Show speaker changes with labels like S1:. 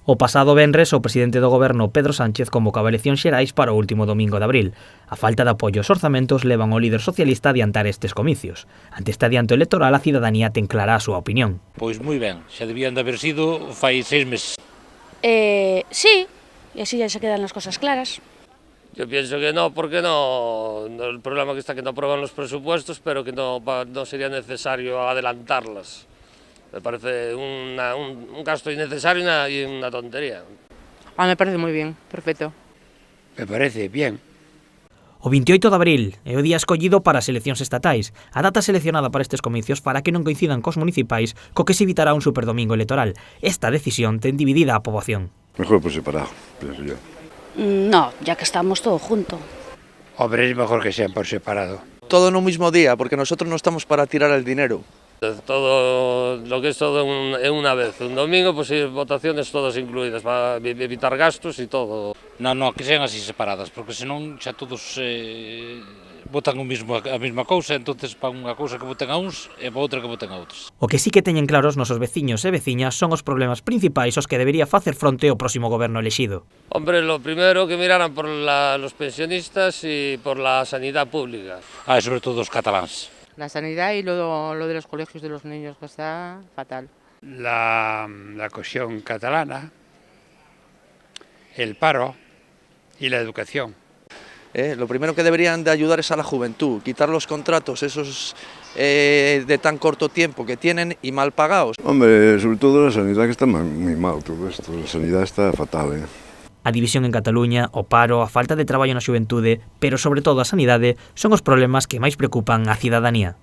S1: O pasado venres, o presidente do Goberno, Pedro Sánchez, convocaba eleccións xerais para o último domingo de abril. A falta de apoio aos orzamentos levan ao líder socialista a adiantar estes comicios. Ante este adianto electoral, a cidadanía ten clara a súa opinión.
S2: Pois moi ben, xa debían de haber sido fai 6 meses.
S3: Sí, e así ya se quedan las cosas claras.
S4: Yo pienso que no, porque no, el problema que está que no aprueban los presupuestos, pero que no sería necesario adelantarlas. Me parece un gasto innecesario y una tontería.
S5: Me parece moi bien, perfecto.
S6: Me parece bien.
S1: O 28 de abril é o día escollido para as eleccións estatais. A data seleccionada para estes comicios fará que non coincidan cos municipais, co que se evitará un superdomingo electoral. Esta decisión ten dividida a poboación.
S7: Mejor por separado, pienso yo.
S3: No, ya que estamos todo junto.
S6: Hombre, es mejor que sean por separado.
S8: Todo en un mismo día, porque nosotros no estamos para tirar el dinero.
S4: Todo lo que es todo en una vez. Un domingo, pues votaciones todas incluidas, para evitar gastos y todo.
S2: No, que sean así separadas, porque senón xa todos votan a mesma cousa, entonces para unha cousa que voten a uns e para outra que voten a outros.
S1: O que sí que teñen claros nosos veciños e veciñas son os problemas principais aos que debería facer fronte o próximo goberno elexido.
S4: Hombre, lo primero que miraran por los pensionistas y por la sanidad pública.
S2: E sobre todo os cataláns.
S5: La sanidad y lo de los colegios de los niños, que está fatal.
S6: La cohesión catalana, el paro y la educación.
S8: Lo primero que deberían de ayudar es a la juventud, quitar los contratos esos de tan corto tiempo que tienen y mal pagados.
S7: Hombre, sobre todo la sanidad, que está muy mal todo esto. La sanidad está fatal,
S1: A división en Cataluña, o paro, a falta de traballo na xuventude, pero sobre todo a sanidade, son os problemas que máis preocupan a cidadanía.